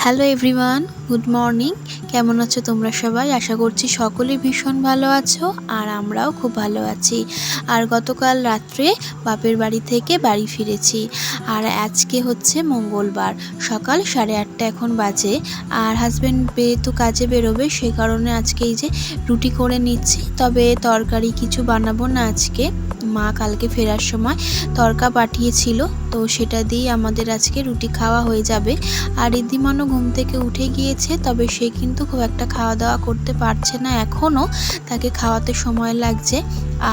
Hello everyone, good morning. কেমন আছো তোমরা সবাই? আশা করছি সকলে ভীষণ ভালো আছো, আর আমরাও খুব ভালো আছি। আর গতকাল রাত্রে বাপের বাড়ি থেকে বাড়ি ফিরেছি। আর আজকে হচ্ছে মঙ্গলবার, সকাল 8:30 এখন বাজে। আর হাজব্যান্ড যেহেতু কাজে বেরোবে, সে কারণে আজকে এই যে রুটি করে নিচ্ছি। তবে তরকারি কিছু বানাবো না আজকে, মা কালকে ফেরার সময় তরকা পাঠিয়েছিল, তো সেটা দিয়ে আমাদের আজকে রুটি খাওয়া হয়ে যাবে। আর ঋদ্ধিমানও ঘুম থেকে উঠে গিয়েছে, তবে সে কিন্তু খুব একটা খাওয়া দাওয়া করতে পারছে না এখনও, তাকে খাওয়াতে সময় লাগছে।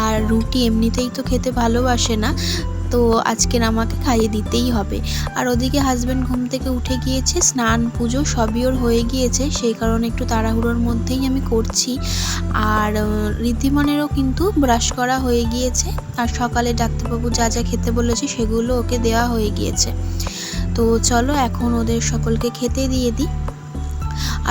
আর রুটি এমনিতেই তো খেতে ভালোবাসে না, তো আজকের আমাকে খাইয়ে দিতেই হবে। আর ওদিকে হাজব্যান্ড ঘুম থেকে উঠে গিয়েছে, স্নান পুজো সবই ওর হয়ে গিয়েছে, সেই কারণে একটু তাড়াহুড়োর মধ্যেই আমি করছি। আর ঋদ্ধিমানেরও কিন্তু ব্রাশ করা হয়ে গিয়েছে, আর সকালে ডাক্তারবাবু যা যা খেতে বলেছে সেগুলো ওকে দেওয়া হয়ে গিয়েছে। তো চলো এখন ওদের সকলকে খেতে দিয়ে দিই।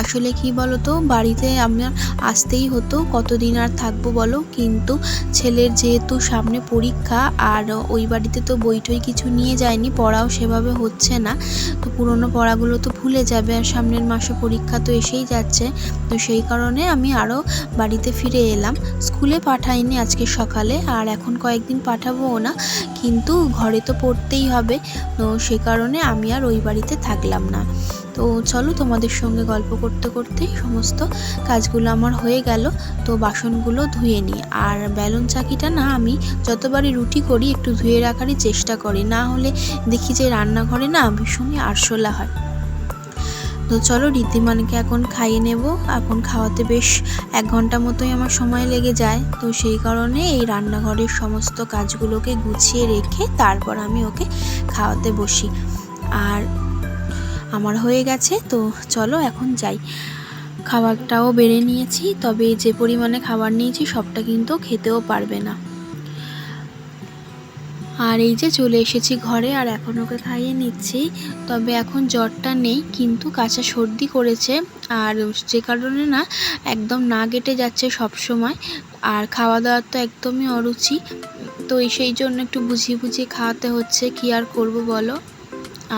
আসলে কি বলো তো, বাড়িতে আমার আসতেই হতো, কতদিন আর থাকবো বলো। কিন্তু ছেলের যেহেতু সামনে পরীক্ষা, আর ওই বাড়িতে তো বইটই কিছু নিয়ে যায়নি, পড়াও সেভাবে হচ্ছে না, তো পুরনো পড়াগুলো তো ভুলে যাবে। আর সামনের মাসে পরীক্ষা তো এসেই যাচ্ছে, তো সেই কারণে আমি আরও বাড়িতে ফিরে এলাম। স্কুলে পাঠাইনি আজকে সকালে, আর এখন কয়েকদিন পাঠাবোও না, কিন্তু ঘরে তো পড়তেই হবে, তো সে কারণে আমি আর ওই বাড়িতে থাকলাম না। তো চলো তোমাদের সঙ্গে গল্প করতে করতে সমস্ত কাজগুলো আমার হয়ে গেল, তো বাসনগুলো ধুয়ে নিই। আর বেলুন চাকিটা না আমি যতবারই রুটি করি একটু ধুয়ে রাখারই চেষ্টা করি, না হলে দেখি যে রান্নাঘরে না ভীষণই আরশোলা হয়। তো চলো ঋদ্ধিমানকে এখন খাইয়ে নেব। এখন খাওয়াতে বেশ 1 ঘন্টা মতোই আমার সময় লেগে যায়, তো সেই কারণে এই রান্নাঘরের সমস্ত কাজগুলোকে গুছিয়ে রেখে তারপর আমি ওকে খাওয়াতে বসি। আর আমার হয়ে গেছে, তো চলো এখন যাই। খাবারটাও বেড়ে নিয়েছি, তবে যে পরিমাণে খাবার নিয়েছি সবটা কিন্তু খেতেও পারবে না। আর এই যে চলে এসেছি ঘরে, আর এখন ওকে খাইয়ে নিচ্ছি। তবে এখন জ্বরটা নেই, কিন্তু কাঁচা সর্দি করেছে, আর যে কারণে না একদম না গেটে যাচ্ছে সব সময়। আর খাওয়া দাওয়ার তো একদমই অরুচি, তো সেই জন্য একটু বুঝিয়ে বুঝিয়ে খাওয়াতে হচ্ছে, কি আর করব বলো।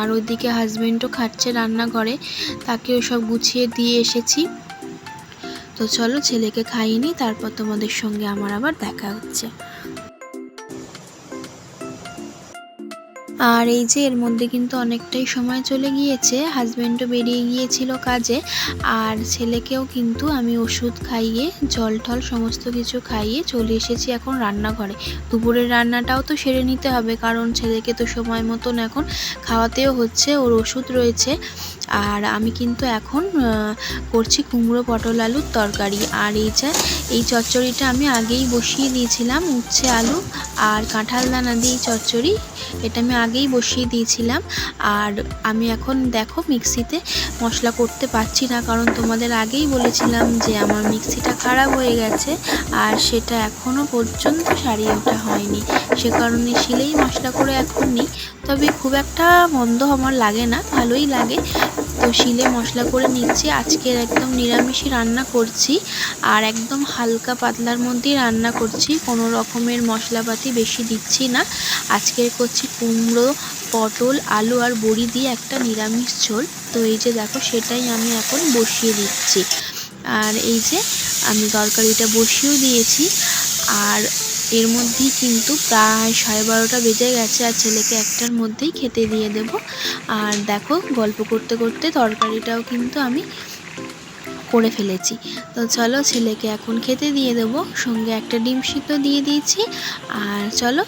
আর ওইদিকে হাজব্যান্ডও খাচ্ছে রান্নাঘরে, তাকেও সব গুছিয়ে দিয়ে এসেছি। তো চলো ছেলেকে খাইয়ে নিই, তারপর তোমাদের সঙ্গে আমার আবার দেখা হচ্ছে। আর এই যে এর মধ্যে কিন্তু অনেকটাই সময় চলে গিয়েছে, হাজব্যান্ডও বেরিয়ে গিয়েছিল কাজে, আর ছেলেকেও কিন্তু আমি ওষুধ খাইয়ে জল টল সমস্ত কিছু খাইয়ে চলে এসেছি এখন রান্নাঘরে। দুপুরের রান্নাটাও তো সেরে নিতে হবে, কারণ ছেলেকে তো সময় মতন এখন খাওয়াতেও হচ্ছে, ওর ওষুধ রয়েছে। আর আমি কিন্তু এখন করছি কুমড়ো পটল আলুর তরকারি। আর এই চচ্চড়িটা আমি আগেই বসিয়ে দিয়েছিলাম, উচ্ছে আলু আর কাঁঠাল দানা দিয়ে চচ্চড়ি, এটা আমি আগেই বসিয়ে দিয়েছিলাম। আর আমি এখন দেখো মিক্সিতে মশলা করতে পারছি না, কারণ তোমাদের আগেই বলেছিলাম যে আমার মিক্সিটা খারাপ হয়ে গেছে, আর সেটা এখনও পর্যন্ত সারিয়ে ওঠা হয়নি, সে কারণে শিলেই মশলা করে এখন নিই। তবে খুব একটা মন্দ আমার লাগে না, ভালোই লাগে, তো শিলে মশলা করে নিচ্ছি। আজকের একদম নিরামিষই রান্না করছি, আর একদম হালকা পাতলার মধ্যেই রান্না করছি, কোনো রকমের মশলাপাতি বেশি দিচ্ছি না। আজকের করছি কুমড়ো পটল আলু আর বড়ি দিয়ে একটা নিরামিষ ঝোল, তো এই যে দেখো সেটাই আমি এখন বসিয়ে দিচ্ছি। আর এই যে আমি তরকারিটা বসিয়েও দিয়েছি, আর এর মধ্যেই কিন্তু প্রায় 12:30 বেজে গেছে, আর ছেলেকে 1টার মধ্যেই খেতে দিয়ে দেব। আর দেখো গল্প করতে করতে তরকারিটাও কিন্তু আমি করে ফেলেছি। তো চলো ছেলেকে এখন খেতে দিয়ে দেবো, সঙ্গে একটা ডিম সিদ্ধ দিয়ে দিয়েছি। আর চলো,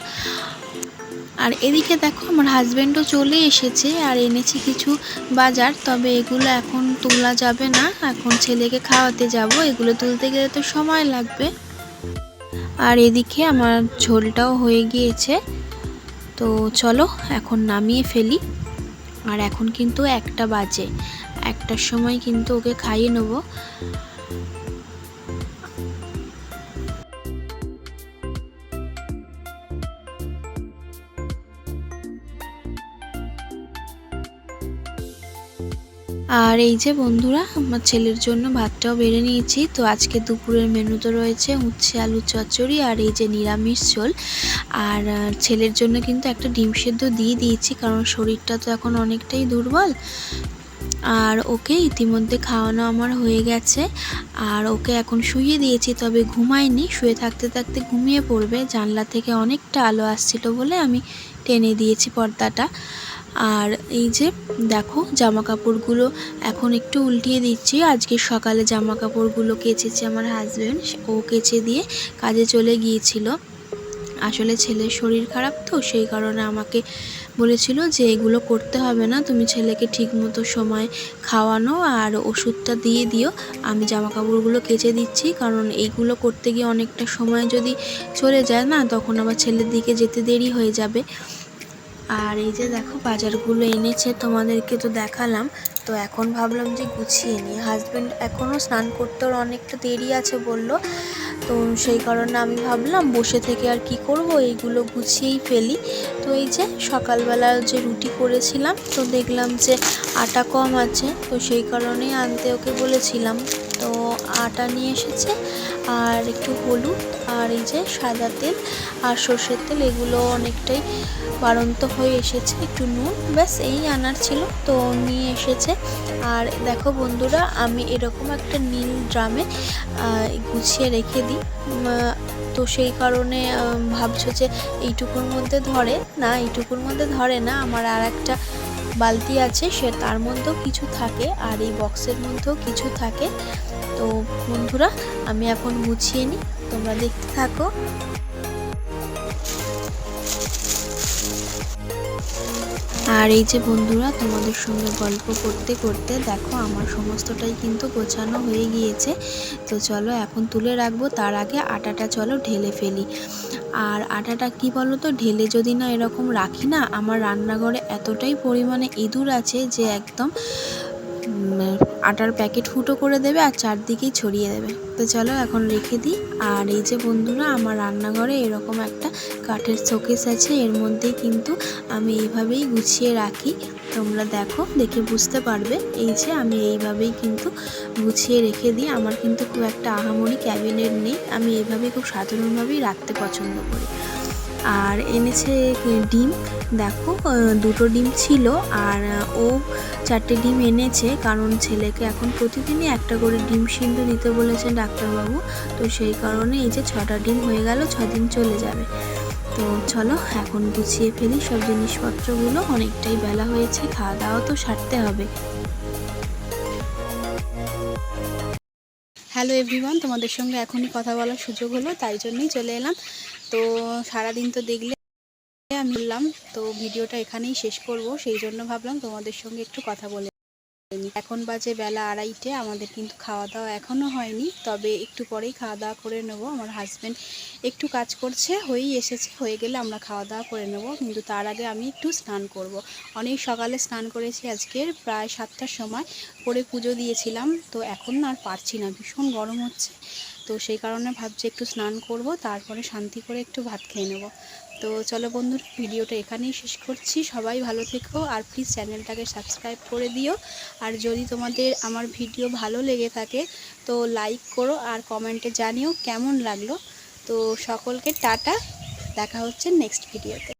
আর এদিকে দেখো আমার হাজব্যান্ডও চলে এসেছে, আর এনেছি কিছু বাজার, তবে এগুলো এখন তোলা যাবে না, এখন ছেলেকে খাওয়াতে যাব, এগুলো তুলতে গেলে তো সময় লাগবে। আর এদিকে আমার ঝোলটাও হয়ে গিয়েছে, তো চলো এখন নামিয়ে ফেলি। আর এখন কিন্তু 1টা বাজে, 1টার সময় কিন্তু ওকে খাইয়ে নেবো। আর এই যে বন্ধুরা, আমার ছেলের জন্য ভাতটাও বেড়ে নিয়েছি। তো আজকে দুপুরের মেনুতে রয়েছে উচ্ছে আলু চচ্চড়ি আর এই যে নিরামিষ ঝোল। আর ছেলের জন্য কিন্তু একটা ডিম সেদ্ধ দিয়ে দিয়েছি, কারণ শরীরটা তো এখন অনেকটাই দুর্বল। আর ওকে ইতিমধ্যে খাওয়ানো আমার হয়ে গেছে, আর ওকে এখন শুইয়ে দিয়েছি, তবে ঘুমায়নি। শুয়ে থাকতে থাকতে ঘুমিয়ে পড়বে। জানলা থেকে অনেকটা আলো আসছিল বলে আমি টেনে দিয়েছি পর্দাটা। আর এই যে দেখো, জামা কাপড়গুলো এখন একটু উল্টিয়ে দিচ্ছি। আজকে সকালে জামা কাপড়গুলো কেচেছে আমার হাজব্যান্ড, ও কেচে দিয়ে কাজে চলে গিয়েছিল। আসলে ছেলের শরীর খারাপ, তো সেই কারণে আমাকে বলেছিল যে এগুলো করতে হবে না, তুমি ছেলেকে ঠিকমতো সময় খাওয়ানো আর ওষুধটা দিয়ে দিও, আমি জামা কাপড়গুলো কেচে দিচ্ছি। কারণ এইগুলো করতে গিয়ে অনেকটা সময় যদি চলে যায় না, তখন আবার ছেলের দিকে যেতে দেরি হয়ে যাবে। আর এই যে দেখো, বাজারগুলো এনেছে, তোমাদেরকে তো দেখালাম। তো এখন ভাবলাম যে গুছিয়ে নিই। হাজব্যান্ড এখনও স্নান করতে ওর অনেকটা দেরি আছে বলল, তো সেই কারণে আমি ভাবলাম বসে থেকে আর কি করব, এইগুলো গুছিয়েই ফেলি। তো এই যে সকালবেলা যে রুটি করেছিলাম, তো দেখলাম যে আটা কম আছে, তো সেই কারণেই আনতে ওকে বলেছিলাম। তো আটা নিয়ে এসেছে, আর একটু হলুদ, আর এই যে সাদা তেল আর সর্ষের তেল, এগুলো অনেকটাই বাড়ন্ত হয়ে এসেছে। একটু নুন, ব্যাস এই আনার ছিল, তো নিয়ে এসেছে। আর দেখো বন্ধুরা, আমি এরকম একটা নীল ড্রামে গুছিয়ে রেখে দিই। তো সেই কারণে ভাবছো যে এইটুকুর মধ্যে ধরে না, এইটুকুর মধ্যে ধরে না। আমার আর একটা বালতি আছে, সে তার মধ্যেও কিছু থাকে, আর এই বক্সের মধ্যেও কিছু থাকে। তো বন্ধুরা, আমি এখন গুছিয়ে নিই, তোমরা দেখতে থাকো। আর এই যে বন্ধুরা, তোমাদের সঙ্গে গল্প করতে করতে দেখো আমার সমস্তটাই কিন্তু গোছানো হয়ে গিয়েছে। তো চলো এখন তুলে রাখবো, তার আগে আটাটা চলো ঢেলে ফেলি। আর আটাটা কি বলো তো, ঢেলে যদি না এরকম রাখি না, আমার রান্নাঘরে এতটাই পরিমাণে ইঁদুর আছে যে একদম আটার প্যাকেট ফুটো করে দেবে আর চারদিকেই ছড়িয়ে দেবে। তো চলো এখন রেখে দিই। আর এই যে বন্ধুরা, আমার রান্নাঘরে এরকম একটা কাঠের শোকেস আছে, এর মধ্যেই কিন্তু আমি এইভাবেই গুছিয়ে রাখি। তোমরা দেখো, দেখে বুঝতে পারবে। এই যে আমি এইভাবেই কিন্তু গুছিয়ে রেখে দিই। আমার কিন্তু খুব একটা আহামরি ক্যাবিনেট নেই, আমি এইভাবেই খুব সাধারণভাবেই রাখতে পছন্দ করি। আর এনেছে ডিম, দেখো দুটো ডিম ছিল, আর ও 4টে ডিম এনেছে, কারণ ছেলেকে এখন প্রতিদিনই একটা করে ডিম সিদ্ধ দিতে বলেছেন ডাক্তারবাবু। তো সেই কারণে এই যে 6টা ডিম হয়ে গেল, 6 দিন চলে যাবে। তো চলো এখন গুছিয়ে ফেলি সব জিনিসপত্রগুলো, অনেকটাই বেলা হয়েছে, খাওয়া দাওয়া তো সারতে হবে। হ্যালো এভরিওয়ান, তোমাদের সঙ্গে এখনই কথা বলার সুযোগ হলো, তাই জন্যই চলে এলাম। তো সারাদিন তো দেখলে আমি বললাম, তো ভিডিওটা এখানেই শেষ করব, সেই জন্য ভাবলাম তোমাদের সঙ্গে একটু কথা বলে নিই। এখন বাজে বেলা 2:30, আমাদের কিন্তু খাওয়া দাওয়া এখনও হয়নি, তবে একটু পরেই খাওয়া দাওয়া করে নেব। আমার হাজব্যান্ড একটু কাজ করছে, হয়েই এসেছে, হয়ে গেলে আমরা খাওয়া দাওয়া করে নেব, কিন্তু তার আগে আমি একটু স্নান করব। অনেক সকালে স্নান করেছি, আজকের প্রায় 7টার সময় করে পুজো দিয়েছিলাম। তো এখন আর পারছি না, ভীষণ গরম হচ্ছে, তো সেই কারণে ভাবছি একটু স্নান করব, তারপরে শান্তি করে একটু ভাত খেয়ে নেব। তো চলো বন্ধুরা, ভিডিওটা এখানেই শেষ করছি। সবাই ভালো থেকো, আর প্লিজ চ্যানেলটাকে সাবস্ক্রাইব করে দিও। আর যদি তোমাদের আমার ভিডিও ভালো লেগে থাকে তো লাইক করো, আর কমেন্টে জানিও কেমন লাগলো। তো সকলকে টাটা, দেখা হচ্ছে নেক্সট ভিডিওতে।